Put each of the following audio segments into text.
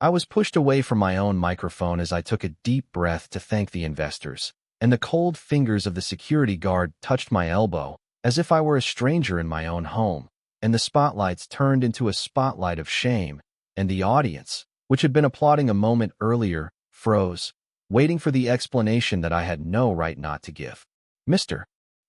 I was pushed away from my own microphone as I took a deep breath to thank the investors, and the cold fingers of the security guard touched my elbow, as if I were a stranger in my own home, and the spotlights turned into a spotlight of shame, and the audience, which had been applauding a moment earlier, froze, waiting for the explanation that I had no right not to give. "Mr.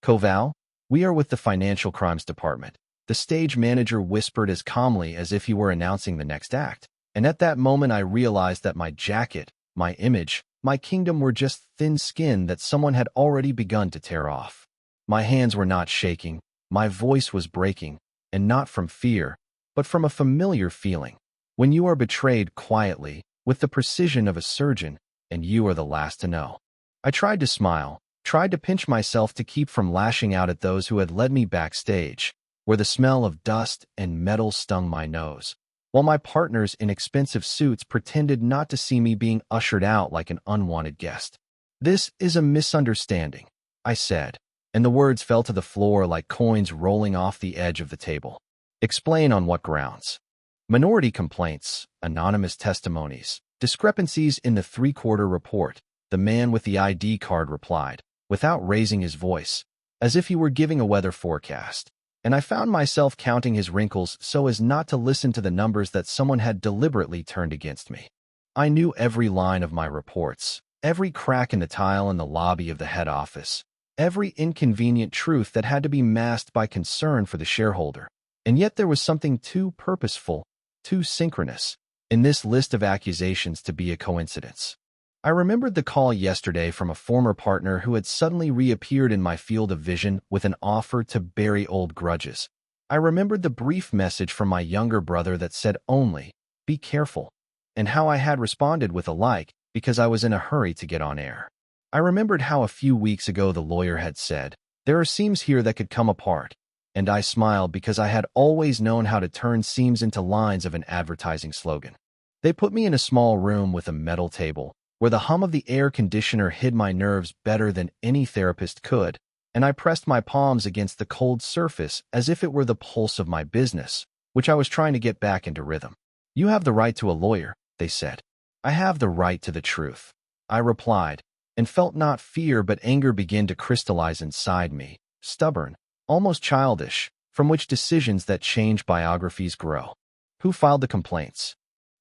Koval, we are with the Financial Crimes Department," the stage manager whispered as calmly as if he were announcing the next act. And at that moment I realized that my jacket, my image, my kingdom were just thin skin that someone had already begun to tear off. My hands were not shaking, my voice was breaking, and not from fear, but from a familiar feeling. When you are betrayed quietly, with the precision of a surgeon, and you are the last to know. I tried to smile, tried to pinch myself to keep from lashing out at those who had led me backstage, where the smell of dust and metal stung my nose, while my partners in expensive suits pretended not to see me being ushered out like an unwanted guest. "This is a misunderstanding," I said, and the words fell to the floor like coins rolling off the edge of the table. "Explain on what grounds?" "Minority complaints, anonymous testimonies, discrepancies in the three-quarter report," the man with the ID card replied, without raising his voice, as if he were giving a weather forecast. And I found myself counting his wrinkles so as not to listen to the numbers that someone had deliberately turned against me. I knew every line of my reports, every crack in the tile in the lobby of the head office, every inconvenient truth that had to be masked by concern for the shareholder. And yet there was something too purposeful, too synchronous, in this list of accusations to be a coincidence. I remembered the call yesterday from a former partner who had suddenly reappeared in my field of vision with an offer to bury old grudges. I remembered the brief message from my younger brother that said only, "Be careful," and how I had responded with a like because I was in a hurry to get on air. I remembered how a few weeks ago the lawyer had said, "There are seams here that could come apart," and I smiled because I had always known how to turn seams into lines of an advertising slogan. They put me in a small room with a metal table, where the hum of the air conditioner hid my nerves better than any therapist could, and I pressed my palms against the cold surface as if it were the pulse of my business, which I was trying to get back into rhythm. "You have the right to a lawyer," they said. "I have the right to the truth," I replied, and felt not fear but anger begin to crystallize inside me, stubborn, almost childish, from which decisions that change biographies grow. "Who filed the complaints?"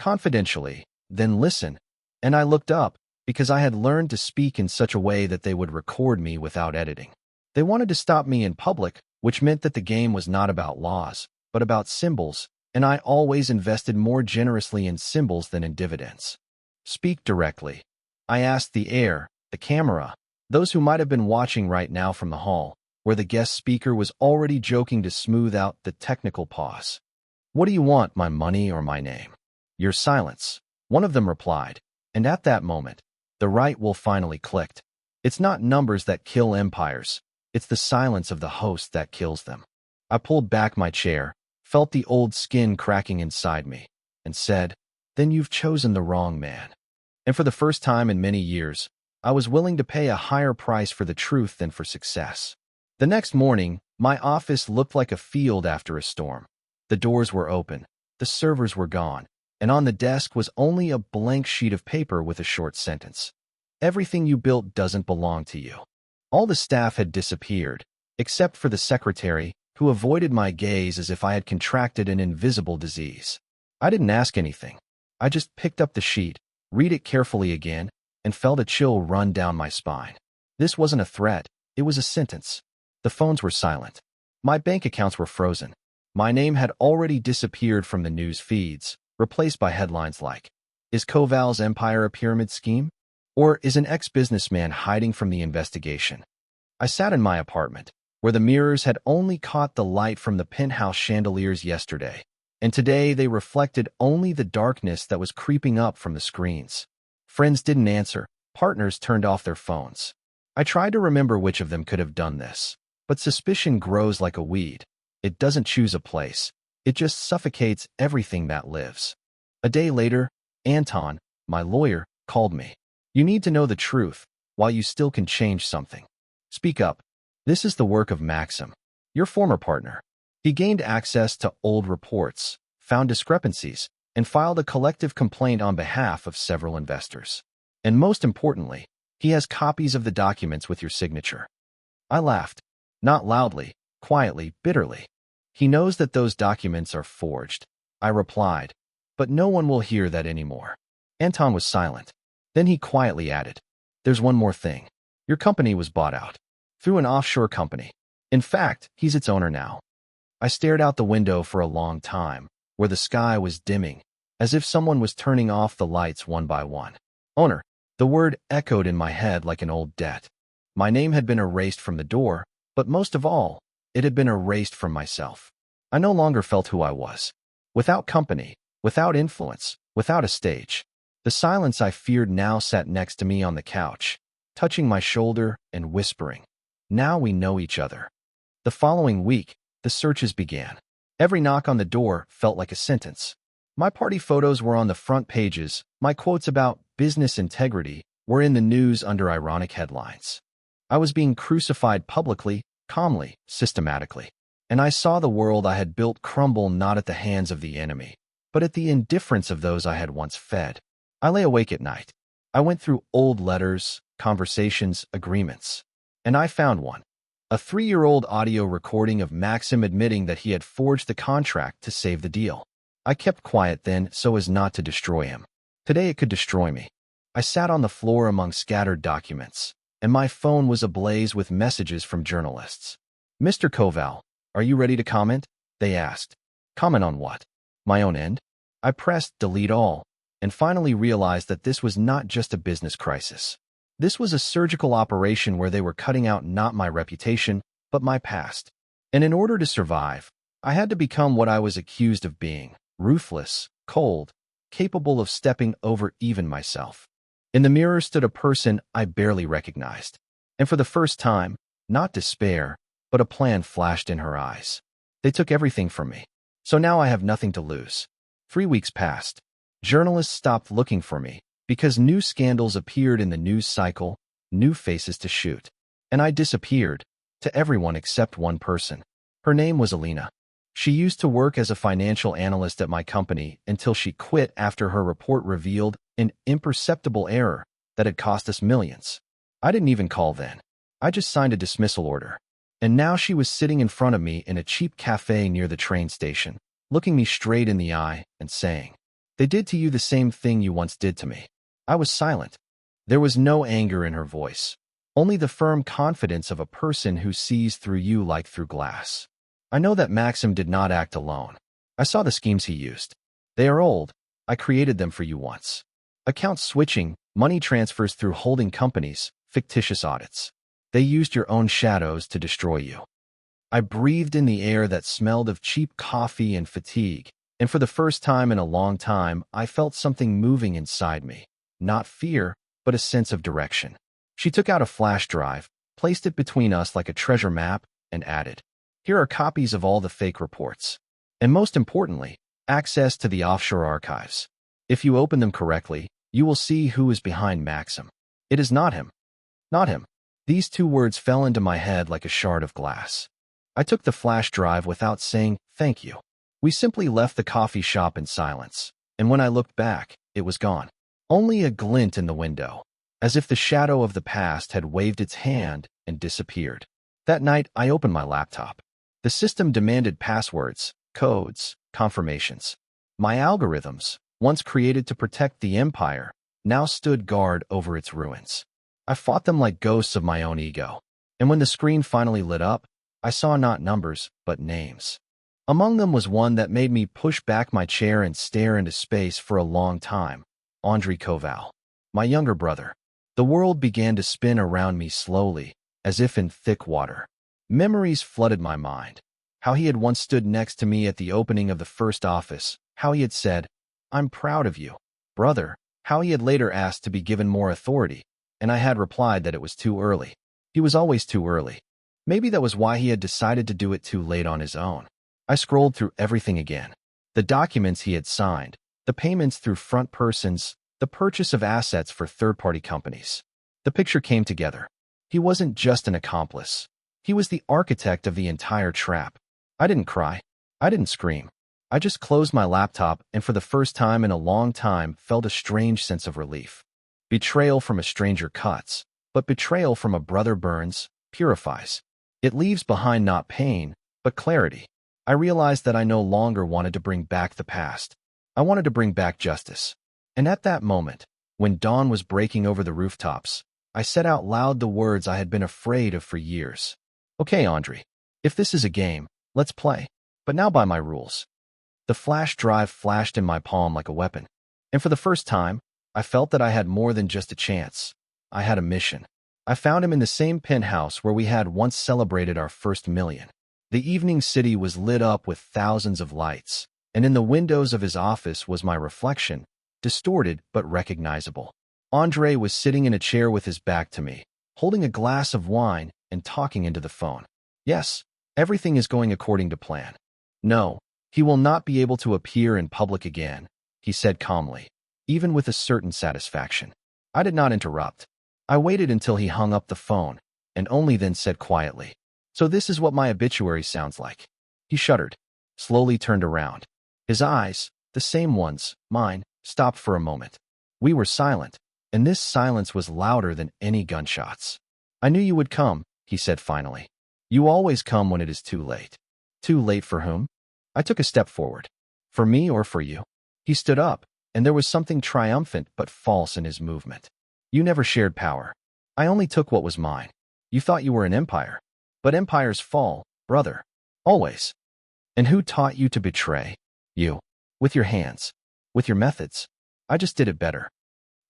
"Confidentially, then listen." And I looked up, because I had learned to speak in such a way that they would record me without editing. They wanted to stop me in public, which meant that the game was not about laws, but about symbols, and I always invested more generously in symbols than in dividends. "Speak directly." I asked the air, the camera, those who might have been watching right now from the hall, where the guest speaker was already joking to smooth out the technical pause. "What do you want, my money or my name?" "Your silence," one of them replied. And at that moment, the right will finally clicked. It's not numbers that kill empires. It's the silence of the host that kills them. I pulled back my chair, felt the old skin cracking inside me, and said, "Then you've chosen the wrong man." And for the first time in many years, I was willing to pay a higher price for the truth than for success. The next morning, my office looked like a field after a storm. The doors were open, the servers were gone, and on the desk was only a blank sheet of paper with a short sentence. "Everything you built doesn't belong to you." All the staff had disappeared, except for the secretary, who avoided my gaze as if I had contracted an invisible disease. I didn't ask anything. I just picked up the sheet, read it carefully again, and felt a chill run down my spine. This wasn't a threat, it was a sentence. The phones were silent. My bank accounts were frozen. My name had already disappeared from the news feeds, replaced by headlines like, "Is Koval's empire a pyramid scheme? Or is an ex-businessman hiding from the investigation?" I sat in my apartment, where the mirrors had only caught the light from the penthouse chandeliers yesterday, and today they reflected only the darkness that was creeping up from the screens. Friends didn't answer, partners turned off their phones. I tried to remember which of them could have done this, but suspicion grows like a weed. It doesn't choose a place. It just suffocates everything that lives. A day later, Anton, my lawyer, called me. "You need to know the truth, while you still can change something. Speak up." This is the work of Maxim, your former partner. He gained access to old reports, found discrepancies, and filed a collective complaint on behalf of several investors. And most importantly, he has copies of the documents with your signature. I laughed. Not loudly, quietly, bitterly. He knows that those documents are forged. I replied, but no one will hear that anymore. Anton was silent. Then he quietly added, there's one more thing. Your company was bought out. Through an offshore company. In fact, he's its owner now. I stared out the window for a long time, where the sky was dimming, as if someone was turning off the lights one by one. Owner. The word echoed in my head like an old debt. My name had been erased from the door, but most of all, it had been erased from myself. I no longer felt who I was. Without company, without influence, without a stage. The silence I feared now sat next to me on the couch, touching my shoulder and whispering, now we know each other. The following week, the searches began. Every knock on the door felt like a sentence. My party photos were on the front pages, my quotes about business integrity were in the news under ironic headlines. I was being crucified publicly, calmly, systematically. And I saw the world I had built crumble not at the hands of the enemy, but at the indifference of those I had once fed. I lay awake at night. I went through old letters, conversations, agreements. And I found one. A 3-year-old audio recording of Maxim admitting that he had forged the contract to save the deal. I kept quiet then so as not to destroy him. Today it could destroy me. I sat on the floor among scattered documents, and my phone was ablaze with messages from journalists. Mr. Koval, are you ready to comment? They asked. Comment on what? My own end? I pressed delete all, and finally realized that this was not just a business crisis. This was a surgical operation where they were cutting out not my reputation, but my past. And in order to survive, I had to become what I was accused of being, ruthless, cold, capable of stepping over even myself. In the mirror stood a person I barely recognized. And for the first time, not despair, but a plan flashed in her eyes. They took everything from me. So now I have nothing to lose. 3 weeks passed. Journalists stopped looking for me because new scandals appeared in the news cycle, new faces to shoot. And I disappeared, to everyone except one person. Her name was Alina. She used to work as a financial analyst at my company until she quit after her report revealed an imperceptible error that had cost us millions. I didn't even call then. I just signed a dismissal order. And now she was sitting in front of me in a cheap cafe near the train station, looking me straight in the eye and saying, "They did to you the same thing you once did to me." I was silent. There was no anger in her voice, only the firm confidence of a person who sees through you like through glass. I know that Maxim did not act alone. I saw the schemes he used. They are old. I created them for you once. Account switching, money transfers through holding companies, fictitious audits. They used your own shadows to destroy you. I breathed in the air that smelled of cheap coffee and fatigue, and for the first time in a long time, I felt something moving inside me. Not fear, but a sense of direction. She took out a flash drive, placed it between us like a treasure map, and added, "Here are copies of all the fake reports. And most importantly, access to the offshore archives. If you open them correctly, you will see who is behind Maxim. It is not him. Not him." These 2 words fell into my head like a shard of glass. I took the flash drive without saying thank you. We simply left the coffee shop in silence, and when I looked back, it was gone. Only a glint in the window, as if the shadow of the past had waved its hand and disappeared. That night, I opened my laptop. The system demanded passwords, codes, confirmations. My algorithms, once created to protect the empire, now stood guard over its ruins. I fought them like ghosts of my own ego. And when the screen finally lit up, I saw not numbers, but names. Among them was one that made me push back my chair and stare into space for a long time. Andrei Koval, my younger brother. The world began to spin around me slowly, as if in thick water. Memories flooded my mind. How he had once stood next to me at the opening of the first office. How he had said, "I'm proud of you, brother." How he had later asked to be given more authority, and I had replied that it was too early. He was always too early. Maybe that was why he had decided to do it too late on his own. I scrolled through everything again. The documents he had signed, the payments through front persons, the purchase of assets for third-party companies. The picture came together. He wasn't just an accomplice. He was the architect of the entire trap. I didn't cry. I didn't scream. I just closed my laptop and for the first time in a long time felt a strange sense of relief. Betrayal from a stranger cuts, but betrayal from a brother burns, purifies. It leaves behind not pain, but clarity. I realized that I no longer wanted to bring back the past. I wanted to bring back justice. And at that moment, when dawn was breaking over the rooftops, I said out loud the words I had been afraid of for years. Okay, Andre, if this is a game, let's play. But now by my rules. The flash drive flashed in my palm like a weapon. And for the first time, I felt that I had more than just a chance. I had a mission. I found him in the same penthouse where we had once celebrated our first million. The evening city was lit up with thousands of lights, and in the windows of his office was my reflection, distorted but recognizable. Andre was sitting in a chair with his back to me, holding a glass of wine and talking into the phone. Yes, everything is going according to plan. No, he will not be able to appear in public again, he said calmly, even with a certain satisfaction. I did not interrupt. I waited until he hung up the phone, and only then said quietly, "So this is what my obituary sounds like." He shuddered, slowly turned around. His eyes, the same ones, mine, stopped for a moment. We were silent, and this silence was louder than any gunshots. "I knew you would come," he said finally. "You always come when it is too late." Too late for whom? I took a step forward. For me or for you? He stood up, and there was something triumphant but false in his movement. "You never shared power. I only took what was mine. You thought you were an empire. But empires fall, brother. Always. And who taught you to betray? You. With your hands. With your methods. I just did it better."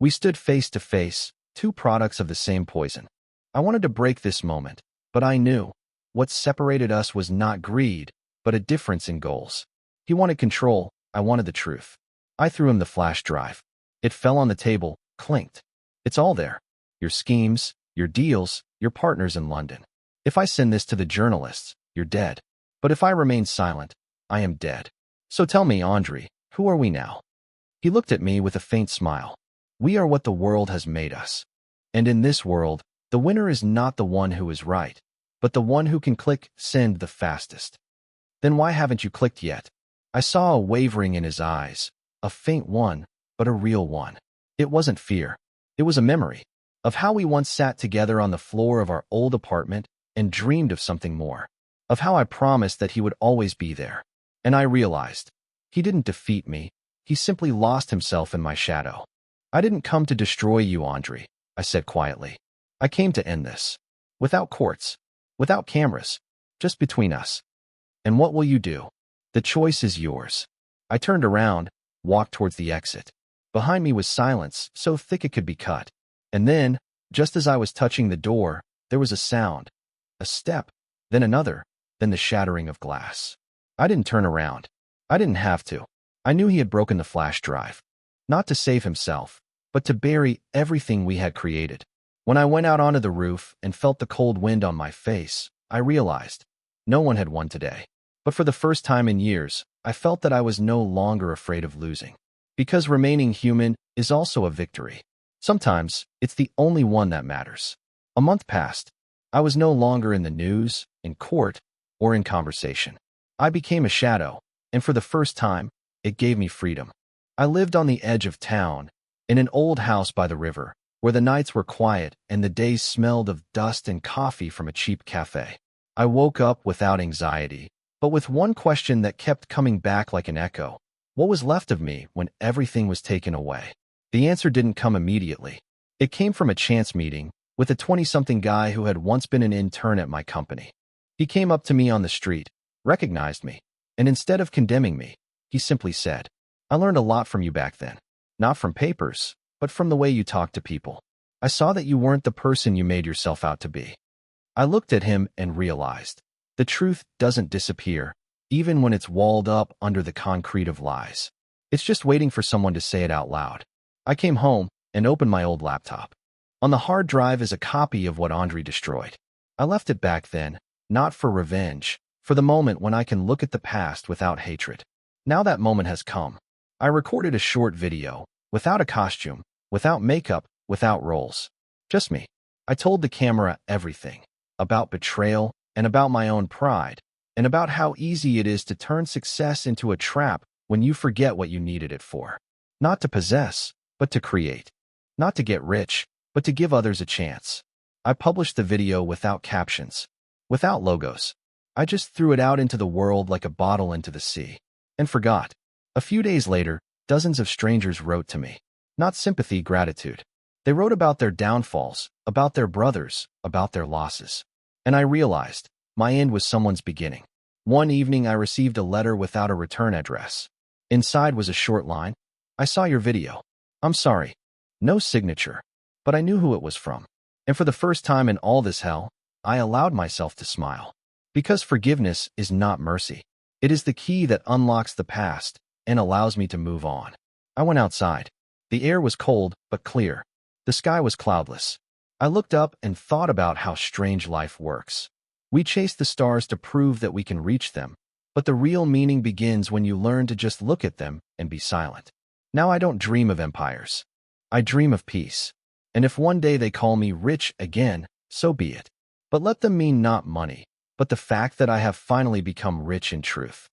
We stood face to face, two products of the same poison. I wanted to break this moment, but I knew. What separated us was not greed, but a difference in goals. He wanted control, I wanted the truth. I threw him the flash drive. It fell on the table, clinked. "It's all there. Your schemes, your deals, your partners in London. If I send this to the journalists, you're dead. But if I remain silent, I am dead. So tell me, Andre, who are we now?" He looked at me with a faint smile. "We are what the world has made us. And in this world, the winner is not the one who is right, but the one who can click send the fastest." "Then why haven't you clicked yet?" I saw a wavering in his eyes, a faint one, but a real one. It wasn't fear. It was a memory of how we once sat together on the floor of our old apartment and dreamed of something more, of how I promised that he would always be there. And I realized, he didn't defeat me, he simply lost himself in my shadow. "I didn't come to destroy you, Andre," I said quietly. "I came to end this. Without courts, without cameras, just between us. And what will you do? The choice is yours." I turned around, walked towards the exit. Behind me was silence, so thick it could be cut. And then, just as I was touching the door, there was a sound. A step, then another, then the shattering of glass. I didn't turn around. I didn't have to. I knew he had broken the flash drive. Not to save himself, but to bury everything we had created. When I went out onto the roof and felt the cold wind on my face, I realized no one had won today. But for the first time in years, I felt that I was no longer afraid of losing. Because remaining human is also a victory. Sometimes, it's the only one that matters. A month passed. I was no longer in the news, in court, or in conversation. I became a shadow, and for the first time, it gave me freedom. I lived on the edge of town, in an old house by the river, where the nights were quiet and the days smelled of dust and coffee from a cheap cafe. I woke up without anxiety, but with one question that kept coming back like an echo. What was left of me when everything was taken away? The answer didn't come immediately. It came from a chance meeting with a 20-something guy who had once been an intern at my company. He came up to me on the street, recognized me, and instead of condemning me, he simply said, "I learned a lot from you back then. Not from papers, but from the way you talked to people. I saw that you weren't the person you made yourself out to be." I looked at him and realized, the truth doesn't disappear, even when it's walled up under the concrete of lies. It's just waiting for someone to say it out loud. I came home and opened my old laptop. On the hard drive is a copy of what Andre destroyed. I left it back then, not for revenge, for the moment when I can look at the past without hatred. Now that moment has come. I recorded a short video, without a costume, without makeup, without roles. Just me. I told the camera everything, about betrayal and about my own pride, and about how easy it is to turn success into a trap when you forget what you needed it for. Not to possess, but to create. Not to get rich, but to give others a chance. I published the video without captions, without logos. I just threw it out into the world like a bottle into the sea, and forgot. A few days later, dozens of strangers wrote to me. Not sympathy, gratitude. They wrote about their downfalls, about their brothers, about their losses. And I realized, my end was someone's beginning. One evening I received a letter without a return address. Inside was a short line. I saw your video. I'm sorry. No signature. But I knew who it was from. And for the first time in all this hell, I allowed myself to smile. Because forgiveness is not mercy. It is the key that unlocks the past and allows me to move on. I went outside. The air was cold but clear. The sky was cloudless. I looked up and thought about how strange life works. We chase the stars to prove that we can reach them, but the real meaning begins when you learn to just look at them and be silent. Now I don't dream of empires. I dream of peace. And if one day they call me rich again, so be it. But let them mean not money, but the fact that I have finally become rich in truth.